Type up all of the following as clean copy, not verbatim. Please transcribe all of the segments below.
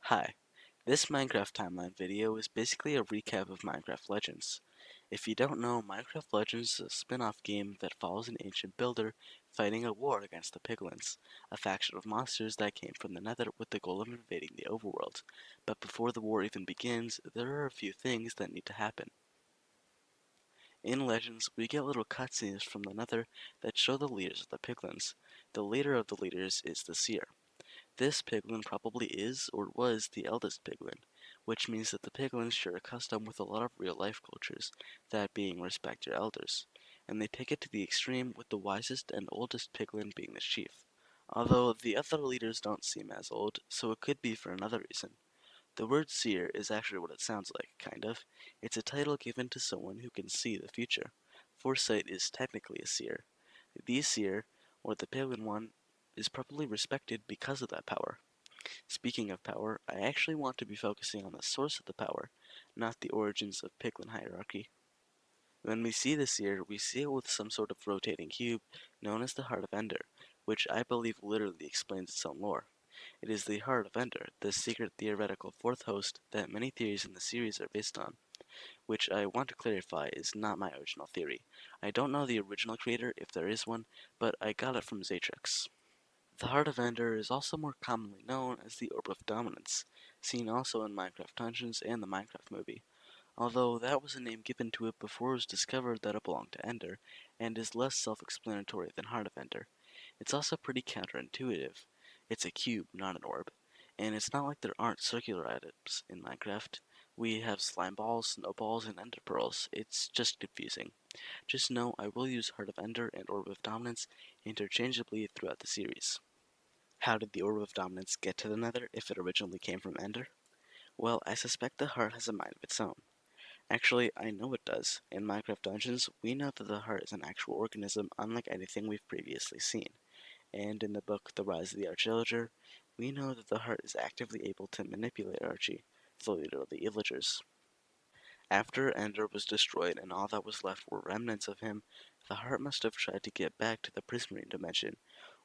Hi, this Minecraft timeline video is basically a recap of Minecraft Legends. If you don't know, Minecraft Legends is a spin-off game that follows an ancient builder fighting a war against the Piglins, a faction of monsters that came from the Nether with the goal of invading the overworld. But before the war even begins, there are a few things that need to happen. In Legends, we get little cutscenes from the Nether that show the leaders of the Piglins. The leader of the leaders is the Seer. This piglin probably is or was the eldest piglin, which means that the piglins share a custom with a lot of real-life cultures, that being respect your elders, and they take it to the extreme with the wisest and oldest piglin being the chief. Although the other leaders don't seem as old, so it could be for another reason. The word seer is actually what it sounds like, kind of. It's a title given to someone who can see the future. Foresight is technically a seer. The seer, or the piglin one, is probably respected because of that power. Speaking of power, I actually want to be focusing on the source of the power, not the origins of Piglin hierarchy. When we see this here, we see it with some sort of rotating cube known as the Heart of Ender, which I believe literally explains its own lore. It is the Heart of Ender, the secret theoretical fourth host that many theories in the series are based on, which I want to clarify is not my original theory. I don't know the original creator, if there is one, but I got it from Zatrix. The Heart of Ender is also more commonly known as the Orb of Dominance, seen also in Minecraft Dungeons and the Minecraft movie, although that was a name given to it before it was discovered that it belonged to Ender, and is less self-explanatory than Heart of Ender. It's also pretty counterintuitive. It's a cube, not an orb, and it's not like there aren't circular items in Minecraft. We have slime balls, snowballs, and ender pearls. It's just confusing. Just know I will use Heart of Ender and Orb of Dominance interchangeably throughout the series. How did the Orb of Dominance get to the Nether if it originally came from Ender? Well, I suspect the heart has a mind of its own. Actually, I know it does. In Minecraft Dungeons, we know that the heart is an actual organism unlike anything we've previously seen. And in the book The Rise of the Archaeologer, we know that the heart is actively able to manipulate Archie, the leader of the Illagers. After Ender was destroyed and all that was left were remnants of him, the heart must have tried to get back to the prismarine dimension,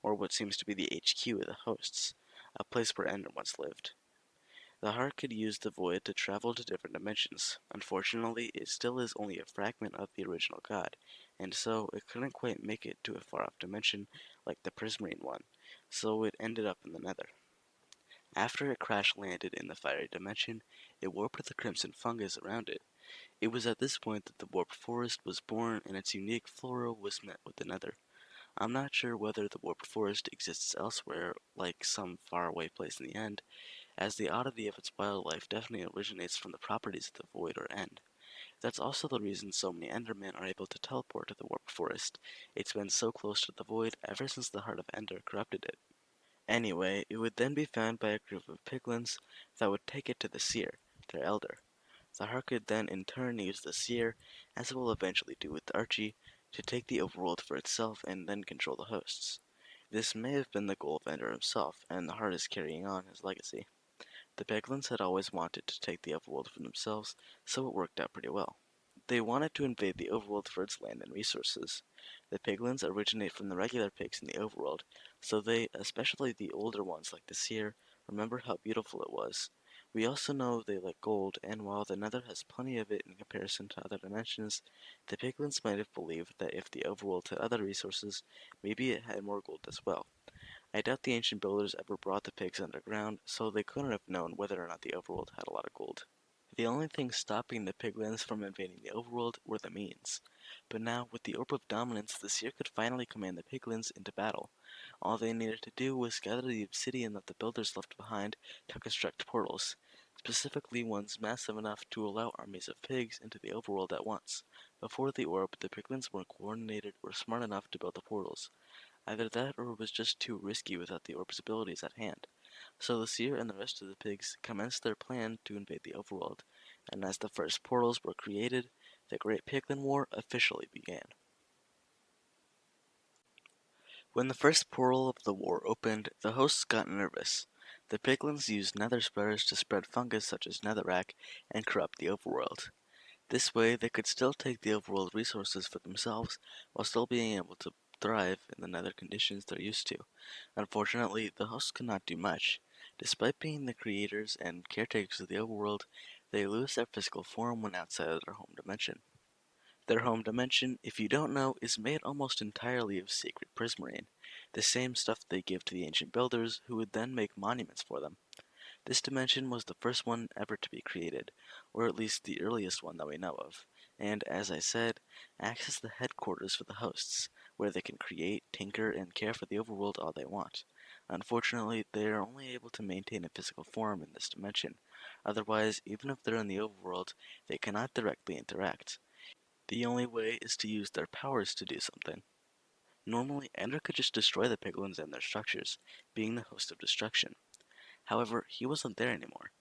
or what seems to be the HQ of the hosts, a place where Ender once lived. The heart could use the void to travel to different dimensions. Unfortunately, it still is only a fragment of the original god, and so it couldn't quite make it to a far-off dimension like the prismarine one, so it ended up in the Nether. After it crash-landed in the fiery dimension, it warped the crimson fungus around it. It was at this point that the warped forest was born and its unique flora was met with the Nether. I'm not sure whether the warped forest exists elsewhere, like some faraway place in the end, as the oddity of its wildlife definitely originates from the properties of the void or end. That's also the reason so many Endermen are able to teleport to the warped forest. It's been so close to the void ever since the Heart of Ender corrupted it. Anyway, it would then be found by a group of piglins that would take it to the seer, their elder. The heart could then in turn use the seer, as it will eventually do with Archie, to take the overworld for itself and then control the hosts. This may have been the goal of Ender himself, and the heart is carrying on his legacy. The piglins had always wanted to take the overworld for themselves, so it worked out pretty well. They wanted to invade the overworld for its land and resources. The piglins originate from the regular pigs in the overworld, so they, especially the older ones like the seer, remember how beautiful it was. We also know they like gold, and while the nether has plenty of it in comparison to other dimensions, the piglins might have believed that if the overworld had other resources, maybe it had more gold as well. I doubt the ancient builders ever brought the pigs underground, so they couldn't have known whether or not the overworld had a lot of gold. The only thing stopping the piglins from invading the overworld were the means. But now, with the Orb of Dominance, the Seer could finally command the piglins into battle. All they needed to do was gather the obsidian that the builders left behind to construct portals, specifically ones massive enough to allow armies of pigs into the overworld at once. Before the orb, the piglins weren't coordinated or smart enough to build the portals. Either that or it was just too risky without the orb's abilities at hand. So the seer and the rest of the pigs commenced their plan to invade the overworld, and as the first portals were created, the Great Piglin War officially began. When the first portal of the war opened, the hosts got nervous. The piglins used nether spreaders to spread fungus such as netherrack and corrupt the overworld. This way, they could still take the overworld resources for themselves while still being able to thrive in the nether conditions they're used to. Unfortunately, the hosts could not do much. Despite being the creators and caretakers of the overworld, they lose their physical form when outside of their home dimension. Their home dimension, if you don't know, is made almost entirely of sacred prismarine, the same stuff they give to the ancient builders who would then make monuments for them. This dimension was the first one ever to be created, or at least the earliest one that we know of, and as I said, acts as the headquarters for the hosts, where they can create, tinker, and care for the overworld all they want. Unfortunately, they are only able to maintain a physical form in this dimension. Otherwise, even if they're in the overworld, they cannot directly interact. The only way is to use their powers to do something. Normally, Ender could just destroy the piglins and their structures, being the host of destruction. However, he wasn't there anymore.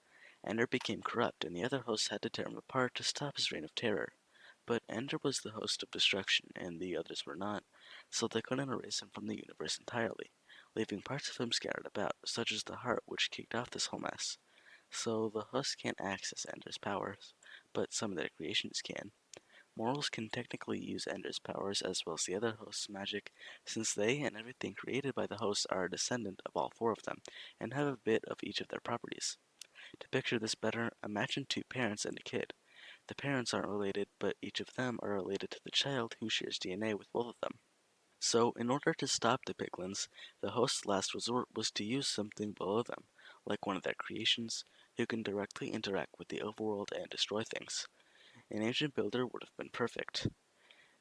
Ender became corrupt, and the other hosts had to tear him apart to stop his reign of terror. But Ender was the host of destruction, and the others were not, so they couldn't erase him from the universe entirely, leaving parts of him scattered about, such as the heart which kicked off this whole mess. So the hosts can't access Ender's powers, but some of their creations can. Mortals can technically use Ender's powers as well as the other hosts' magic, since they and everything created by the hosts are a descendant of all four of them, and have a bit of each of their properties. To picture this better, imagine two parents and a kid. The parents aren't related, but each of them are related to the child who shares DNA with both of them. So, in order to stop the piglins, the host's last resort was to use something below them, like one of their creations, who can directly interact with the overworld and destroy things. An ancient builder would have been perfect.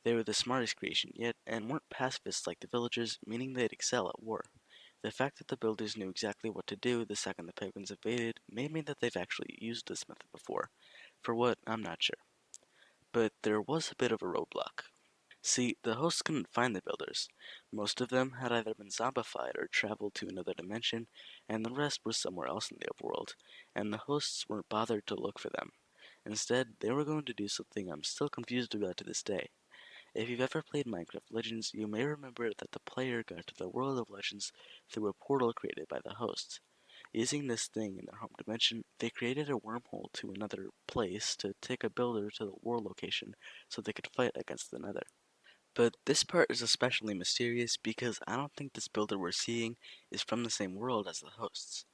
They were the smartest creation yet, and weren't pacifists like the villagers, meaning they'd excel at war. The fact that the builders knew exactly what to do the second the piglins invaded may mean that they've actually used this method before. For what, I'm not sure. But there was a bit of a roadblock. See, the hosts couldn't find the builders. Most of them had either been zombified or traveled to another dimension, and the rest were somewhere else in the overworld, and the hosts weren't bothered to look for them. Instead, they were going to do something I'm still confused about to this day. If you've ever played Minecraft Legends, you may remember that the player got to the world of Legends through a portal created by the hosts. Using this thing in their home dimension, they created a wormhole to another place to take a builder to the war location so they could fight against the Nether. But this part is especially mysterious because I don't think this builder we're seeing is from the same world as the hosts.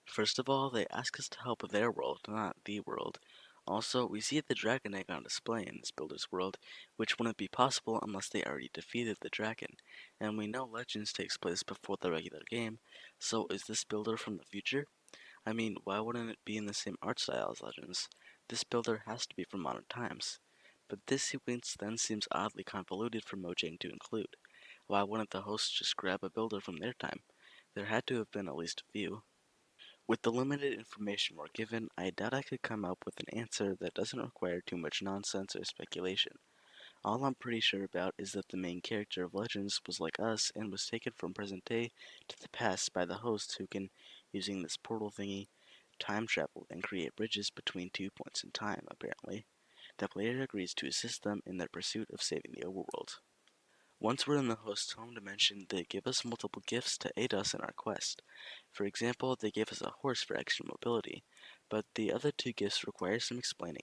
First of all, they ask us to help their world, not the world. Also, we see the dragon egg on display in this builder's world, which wouldn't be possible unless they already defeated the dragon. And we know Legends takes place before the regular game, so is this builder from the future? I mean, why wouldn't it be in the same art style as Legends? This builder has to be from modern times. But this sequence then seems oddly convoluted for Mojang to include. Why wouldn't the hosts just grab a builder from their time? There had to have been at least a few. With the limited information we're given, I doubt I could come up with an answer that doesn't require too much nonsense or speculation. All I'm pretty sure about is that the main character of Legends was like us and was taken from present day to the past by the hosts who can, using this portal thingy, time travel and create bridges between 2 points in time, apparently. The player agrees to assist them in their pursuit of saving the overworld. Once we're in the host's home dimension, they give us multiple gifts to aid us in our quest. For example, they give us a horse for extra mobility, but the other two gifts require some explaining.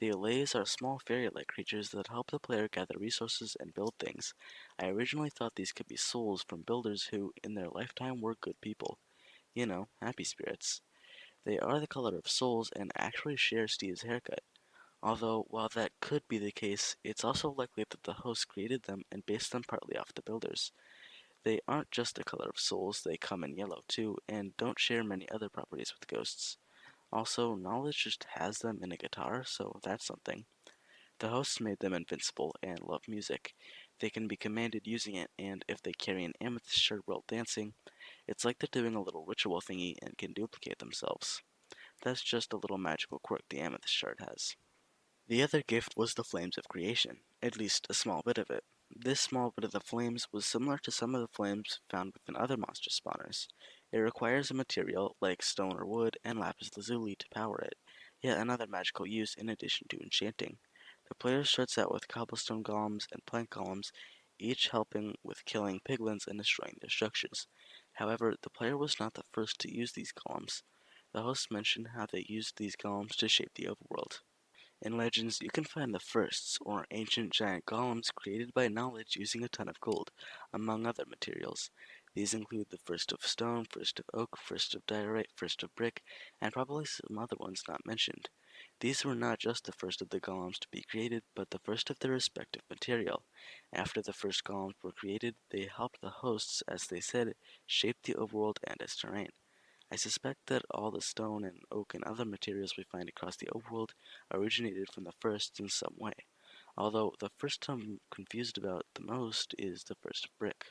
The Allays are small fairy-like creatures that help the player gather resources and build things. I originally thought these could be souls from builders who, in their lifetime, were good people. You know, happy spirits. They are the color of souls and actually share Steve's haircut. Although, while that could be the case, it's also likely that the host created them and based them partly off the builders. They aren't just the color of souls, they come in yellow too, and don't share many other properties with ghosts. Also, knowledge just has them in a guitar, so that's something. The hosts made them invincible and love music. They can be commanded using it, and if they carry an amethyst shard while dancing, it's like they're doing a little ritual thingy and can duplicate themselves. That's just a little magical quirk the amethyst shard has. The other gift was the flames of creation, at least a small bit of it. This small bit of the flames was similar to some of the flames found within other monster spawners. It requires a material like stone or wood and lapis lazuli to power it, yet another magical use in addition to enchanting. The player starts out with cobblestone golems and plank golems, each helping with killing piglins and destroying their structures. However, the player was not the first to use these golems. The host mentioned how they used these golems to shape the overworld. In Legends, you can find the firsts, or ancient giant golems created by knowledge using a ton of gold, among other materials. These include the first of stone, first of oak, first of diorite, first of brick, and probably some other ones not mentioned. These were not just the first of the golems to be created, but the first of their respective material. After the first golems were created, they helped the hosts, as they said, shape the overworld and its terrain. I suspect that all the stone and oak and other materials we find across the overworld originated from the first in some way, although the first I'm confused about the most is the first of brick.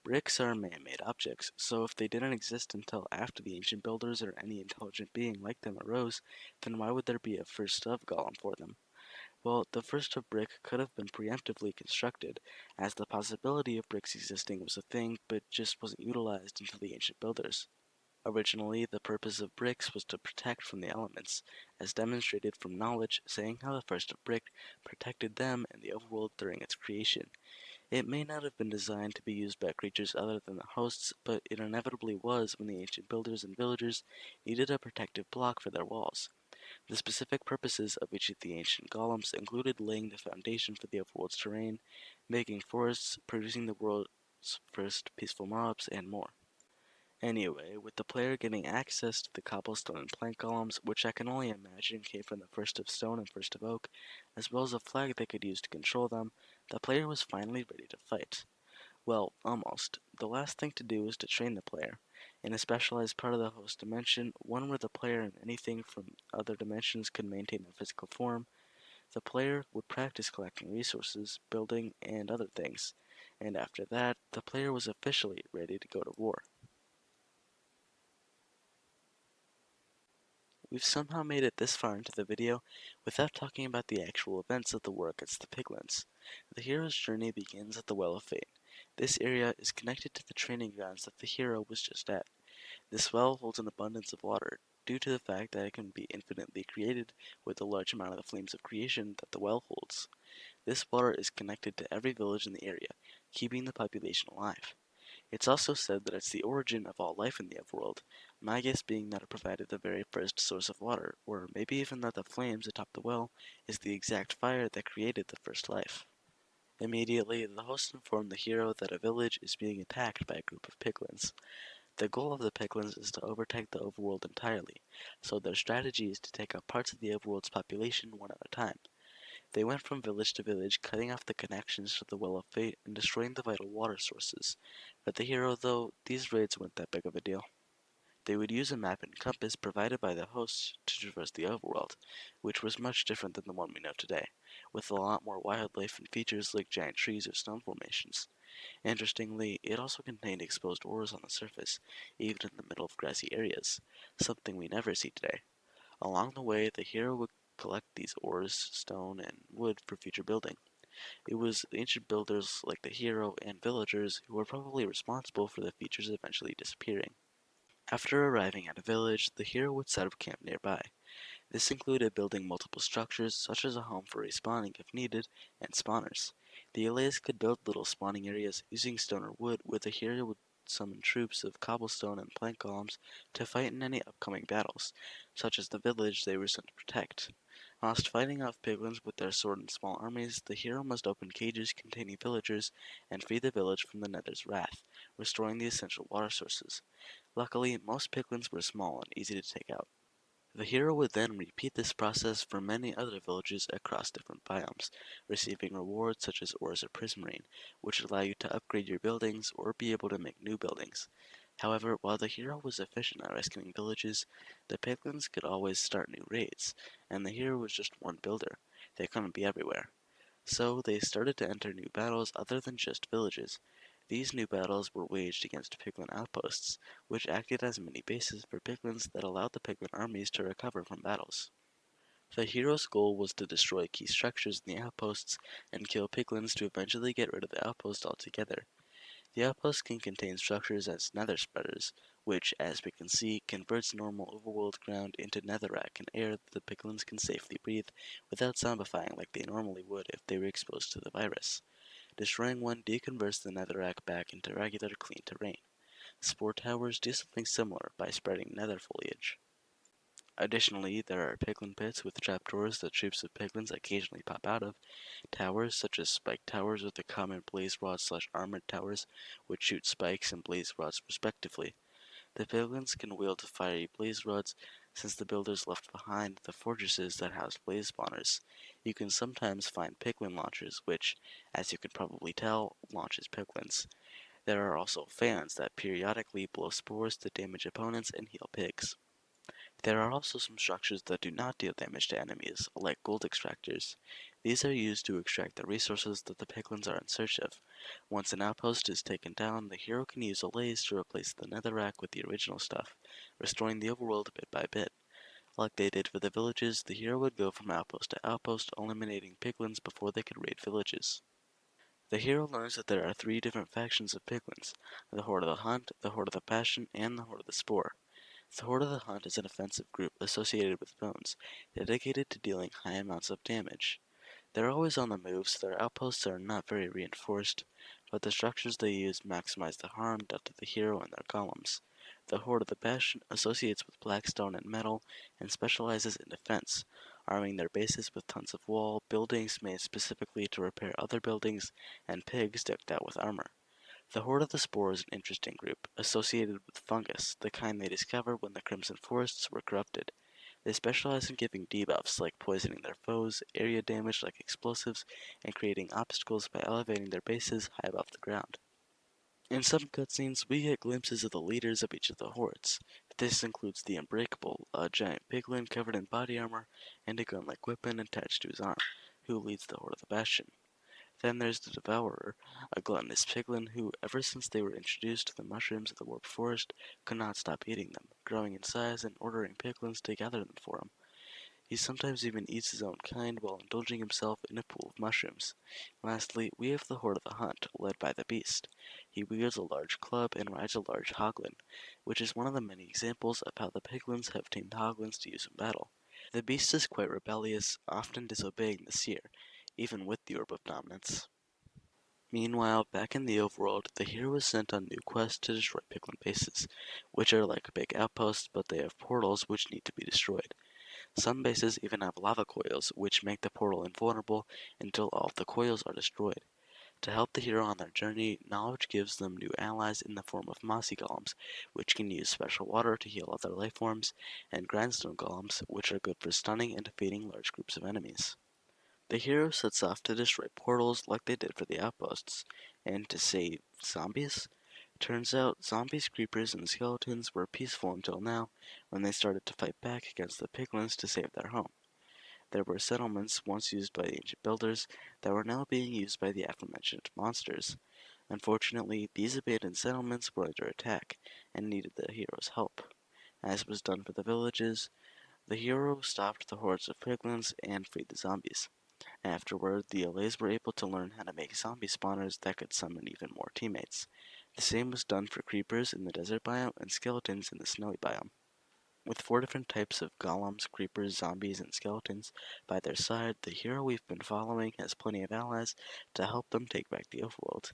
Bricks are man-made objects, so if they didn't exist until after the ancient builders or any intelligent being like them arose, then why would there be a first of golem for them? Well, the first of brick could have been preemptively constructed, as the possibility of bricks existing was a thing, but just wasn't utilized until the ancient builders. Originally, the purpose of bricks was to protect from the elements, as demonstrated from knowledge saying how the first of brick protected them and the overworld during its creation. It may not have been designed to be used by creatures other than the hosts, but it inevitably was when the ancient builders and villagers needed a protective block for their walls. The specific purposes of each of the ancient golems included laying the foundation for the overworld's terrain, making forests, producing the world's first peaceful mobs, and more. Anyway, with the player getting access to the cobblestone and plank golems, which I can only imagine came from the first of stone and first of oak, as well as a flag they could use to control them, the player was finally ready to fight. Well, almost. The last thing to do is to train the player. In a specialized part of the host dimension, one where the player and anything from other dimensions could maintain their physical form, the player would practice collecting resources, building, and other things. And after that, the player was officially ready to go to war. We've somehow made it this far into the video without talking about the actual events of the war against the Piglins. The hero's journey begins at the Well of Fate. This area is connected to the training grounds that the hero was just at. This well holds an abundance of water, due to the fact that it can be infinitely created with the large amount of the flames of creation that the well holds. This water is connected to every village in the area, keeping the population alive. It's also said that it's the origin of all life in the overworld, my guess being that it provided the very first source of water, or maybe even that the flames atop the well is the exact fire that created the first life. Immediately, the host informed the hero that a village is being attacked by a group of piglins. The goal of the piglins is to overtake the overworld entirely, so their strategy is to take out parts of the overworld's population one at a time. They went from village to village, cutting off the connections to the Well of Fate and destroying the vital water sources. For the hero, though, these raids weren't that big of a deal. They would use a map and compass provided by the hosts to traverse the overworld, which was much different than the one we know today, with a lot more wildlife and features like giant trees or stone formations. Interestingly, it also contained exposed ores on the surface, even in the middle of grassy areas, something we never see today. Along the way, the hero would collect these ores, stone, and wood for future building. It was the ancient builders like the hero and villagers who were probably responsible for the features eventually disappearing. After arriving at a village, the hero would set up camp nearby. This included building multiple structures, such as a home for respawning if needed, and spawners. The Elias could build little spawning areas using stone or wood, where the hero would summon troops of cobblestone and plank columns to fight in any upcoming battles, such as the village they were sent to protect. Whilst fighting off piglins with their sword and small armies, the hero must open cages containing villagers and free the village from the Nether's wrath, restoring the essential water sources. Luckily, most piglins were small and easy to take out. The hero would then repeat this process for many other villages across different biomes, receiving rewards such as ores or prismarine, which allow you to upgrade your buildings or be able to make new buildings. However, while the hero was efficient at rescuing villages, the piglins could always start new raids, and the hero was just one builder. They couldn't be everywhere. So they started to enter new battles other than just villages. These new battles were waged against Piglin outposts, which acted as mini bases for Piglins that allowed the Piglin armies to recover from battles. The hero's goal was to destroy key structures in the outposts and kill Piglins to eventually get rid of the outpost altogether. The outpost can contain structures as nether spreaders, which, as we can see, converts normal overworld ground into netherrack and air that the Piglins can safely breathe without zombifying like they normally would if they were exposed to the virus. Destroying one deconverts the netherrack back into regular, clean terrain. Spore towers do something similar by spreading nether foliage. Additionally, there are piglin pits with trapdoors that troops of piglins occasionally pop out of, towers such as spike towers or the common blaze rod / armored towers, which shoot spikes and blaze rods respectively. The piglins can wield fiery blaze rods since the builders left behind the fortresses that housed blaze spawners. You can sometimes find piglin launchers, which, as you can probably tell, launches piglins. There are also fans that periodically blow spores to damage opponents and heal pigs. There are also some structures that do not deal damage to enemies, like gold extractors. These are used to extract the resources that the piglins are in search of. Once an outpost is taken down, the hero can use a laze to replace the netherrack with the original stuff, restoring the overworld bit by bit. Like they did for the villages, the hero would go from outpost to outpost, eliminating piglins before they could raid villages. The hero learns that there are 3 different factions of piglins: the Horde of the Hunt, the Horde of the Passion, and the Horde of the Spore. The Horde of the Hunt is an offensive group associated with bones, dedicated to dealing high amounts of damage. They're always on the move, so their outposts are not very reinforced, but the structures they use maximize the harm done to the hero and their columns. The Horde of the Bastion associates with blackstone and metal, and specializes in defense, arming their bases with tons of wall, buildings made specifically to repair other buildings, and pigs decked out with armor. The Horde of the Spore is an interesting group, associated with fungus, the kind they discovered when the Crimson Forests were corrupted. They specialize in giving debuffs like poisoning their foes, area damage like explosives, and creating obstacles by elevating their bases high above the ground. In some cutscenes, we get glimpses of the leaders of each of the hordes. This includes the Unbreakable, a giant piglin covered in body armor and a gun-like weapon attached to his arm, who leads the Horde of the Bastion. Then there's the Devourer, a gluttonous piglin who, ever since they were introduced to the mushrooms of the warped forest, could not stop eating them, growing in size and ordering piglins to gather them for him. He sometimes even eats his own kind while indulging himself in a pool of mushrooms. Lastly, we have the Horde of the Hunt, led by the Beast. He wields a large club and rides a large hoglin, which is one of the many examples of how the piglins have tamed hoglins to use in battle. The Beast is quite rebellious, often disobeying the seer, even with the Orb of Dominance. Meanwhile, back in the overworld, the hero is sent on new quests to destroy piglin bases, which are like big outposts, but they have portals which need to be destroyed. Some bases even have lava coils, which make the portal invulnerable until all of the coils are destroyed. To help the hero on their journey, knowledge gives them new allies in the form of mossy golems, which can use special water to heal other life forms, and grindstone golems, which are good for stunning and defeating large groups of enemies. The hero sets off to destroy portals like they did for the outposts, and to save zombies. Turns out, zombies, creepers, and skeletons were peaceful until now, when they started to fight back against the piglins to save their home. There were settlements once used by the ancient builders that were now being used by the aforementioned monsters. Unfortunately, these abandoned settlements were under attack, and needed the hero's help. As was done for the villages, the hero stopped the hordes of piglins and freed the zombies. Afterward, the LAs were able to learn how to make zombie spawners that could summon even more teammates. The same was done for creepers in the desert biome and skeletons in the snowy biome. With 4 different types of golems, creepers, zombies, and skeletons by their side, the hero we've been following has plenty of allies to help them take back the overworld.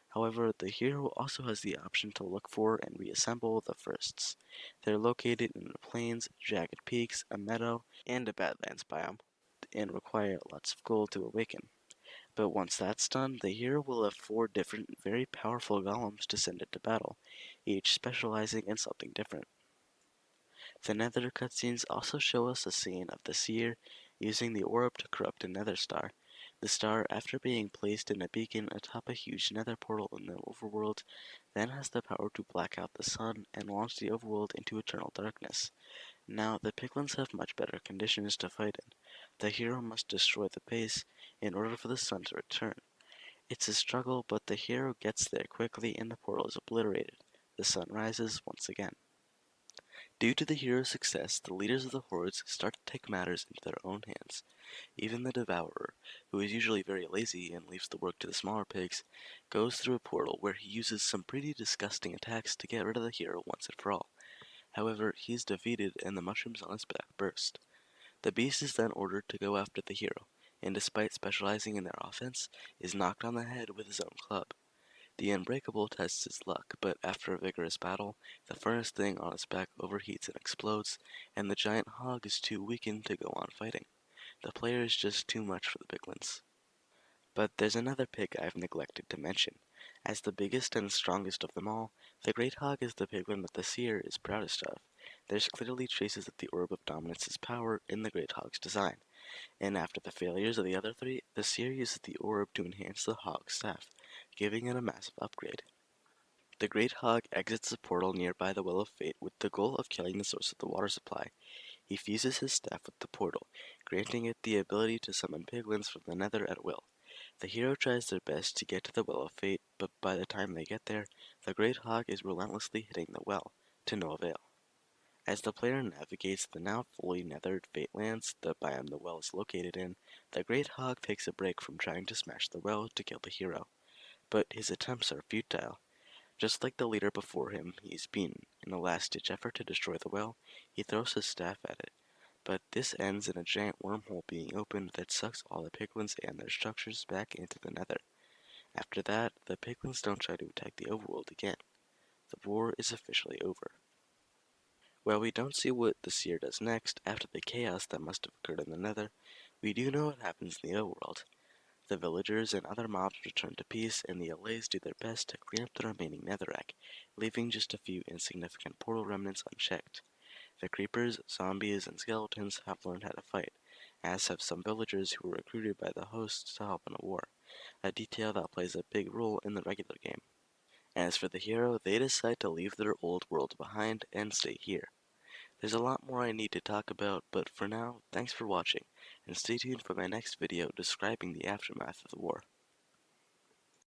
However, the hero also has the option to look for and reassemble the firsts. They're located in the plains, jagged peaks, a meadow, and a badlands biome, and require lots of gold to awaken. But once that's done, the hero will have 4 different, very powerful golems to send into battle, each specializing in something different. The Nether cutscenes also show us a scene of the seer using the orb to corrupt a Nether star. The star, after being placed in a beacon atop a huge Nether portal in the overworld, then has the power to black out the sun and launch the overworld into eternal darkness. Now, the piglins have much better conditions to fight in. The hero must destroy the base in order for the sun to return. It's a struggle, but the hero gets there quickly and the portal is obliterated. The sun rises once again. Due to the hero's success, the leaders of the hordes start to take matters into their own hands. Even the Devourer, who is usually very lazy and leaves the work to the smaller pigs, goes through a portal where he uses some pretty disgusting attacks to get rid of the hero once and for all. However, he is defeated and the mushrooms on his back burst. The beast is then ordered to go after the hero, and despite specializing in their offense, is knocked on the head with his own club. The Unbreakable tests his luck, but after a vigorous battle, the furnace thing on his back overheats and explodes, and the giant hog is too weakened to go on fighting. The player is just too much for the piglins. But there's another pig I've neglected to mention. As the biggest and strongest of them all, the Great Hog is the piglin that the seer is proudest of. There's clearly traces of the Orb of Dominance's power in the Great Hog's design, and after the failures of the other three, the seer uses the orb to enhance the Hog's staff, giving it a massive upgrade. The Great Hog exits a portal nearby the Well of Fate with the goal of killing the source of the water supply. He fuses his staff with the portal, granting it the ability to summon piglins from the Nether at will. The hero tries their best to get to the Well of Fate, but by the time they get there, the Great Hog is relentlessly hitting the well, to no avail. As the player navigates the now fully nethered Fatelands, the biome the well is located in, the Great Hog takes a break from trying to smash the well to kill the hero. But his attempts are futile. Just like the leader before him, he's been, in a last-ditch effort to destroy the well, he throws his staff at it. But this ends in a giant wormhole being opened that sucks all the piglins and their structures back into the nether. After that, the piglins don't try to attack the overworld again. The war is officially over. While we don't see what the seer does next, after the chaos that must have occurred in the nether, we do know what happens in the overworld. The villagers and other mobs return to peace, and the allays do their best to clean up the remaining netherrack, leaving just a few insignificant portal remnants unchecked. The creepers, zombies, and skeletons have learned how to fight, as have some villagers who were recruited by the hosts to help in a war, a detail that plays a big role in the regular game. As for the hero, they decide to leave their old world behind and stay here. There's a lot more I need to talk about, but for now, thanks for watching, and stay tuned for my next video describing the aftermath of the war.